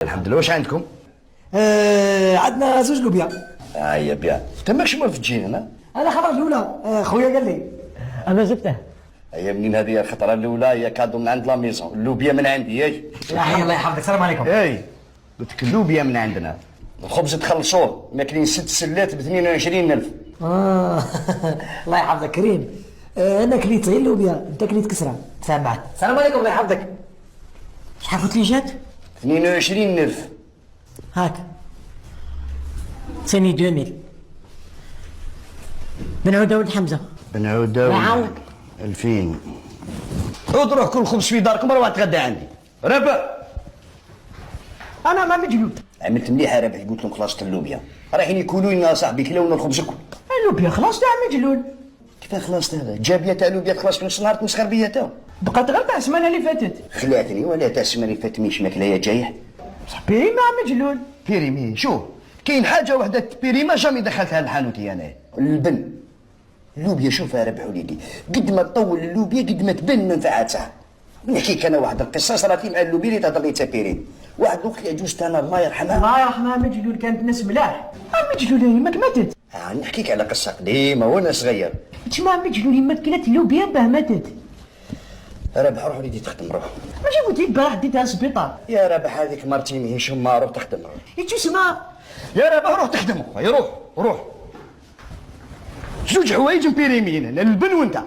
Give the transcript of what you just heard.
الحمد لله. واش عندكم؟ عندنا زوج لوبيا. هيا بيان. انت ماكش موالف تجي هنا؟ انا خطره الاولى، خويا قال لي انا جبته. هيا منين هذه الخطره الاولى؟ هي كادو من عند لا ميزون، اللوبيا من عندي. ياي يا حي الله يحفظك، السلام عليكم. اي قلت لك اللوبيا من عندنا. الخبز تخلصوه، ماكلين 6 سلات ب 22,000. الله يحفظك كريم. انا كليت غير اللوبيا، انت كليت كسره. سامعك. السلام عليكم الله يحفظك. شحال قلت لي جات؟ 22,000. هاك ثاني 2000. بن عودة ولد حمزة. بن عودة يعاونك. 2000. اضرب كل خبز في داركم روح تغدى عندي. ربح. انا ما مجلود. عملت مليح ربح، قلت لهم خلاص اللوبيا رايحين ياكلوا لنا صاحبي كلاونا الخبز كل. اللوبيا خلاص تاع مجلول. كيفاه خلاص هذا؟ جابيه تاع اللوبيا خلاص في نص النهار تمسخر بيا تا. بقات غير تاع السمانه اللي فاتت. خلعتني ولا تاع السمانه اللي فاتت مش ماكله يا جايح. صاحبي ما مجلول. بيريمي شوف، كاين حاجه وحده بيريما جامي دخلتها لحانوتي انا. البن اللوبيا شوفها ربح وليدي، قد ما تطول اللوبيا قد ما تبان منفعتها. نحكيك انا واحد القصه صارت مع اللوبيا اللي تهضر لي تا بيريم. واحد الوقت عجوزت انا الله يرحمها. الله يرحمها مجلول كانت ناس ملاح. مجلول يماك ماتت. نحكيك على قصه قديمه وانا صغير. تسمع مجلول يماك كلات اللوبيا باه ماتت. ربح روح وليدي تخدم روح. ماشي قلت لك بارح ديتها للسبيطار. يا ربح هذيك مرتي ماهيش ما روح تخدم روح. تسمع يا ربح روح تخدم روح. روح زوج حوايج مبيريمين، البن وانت.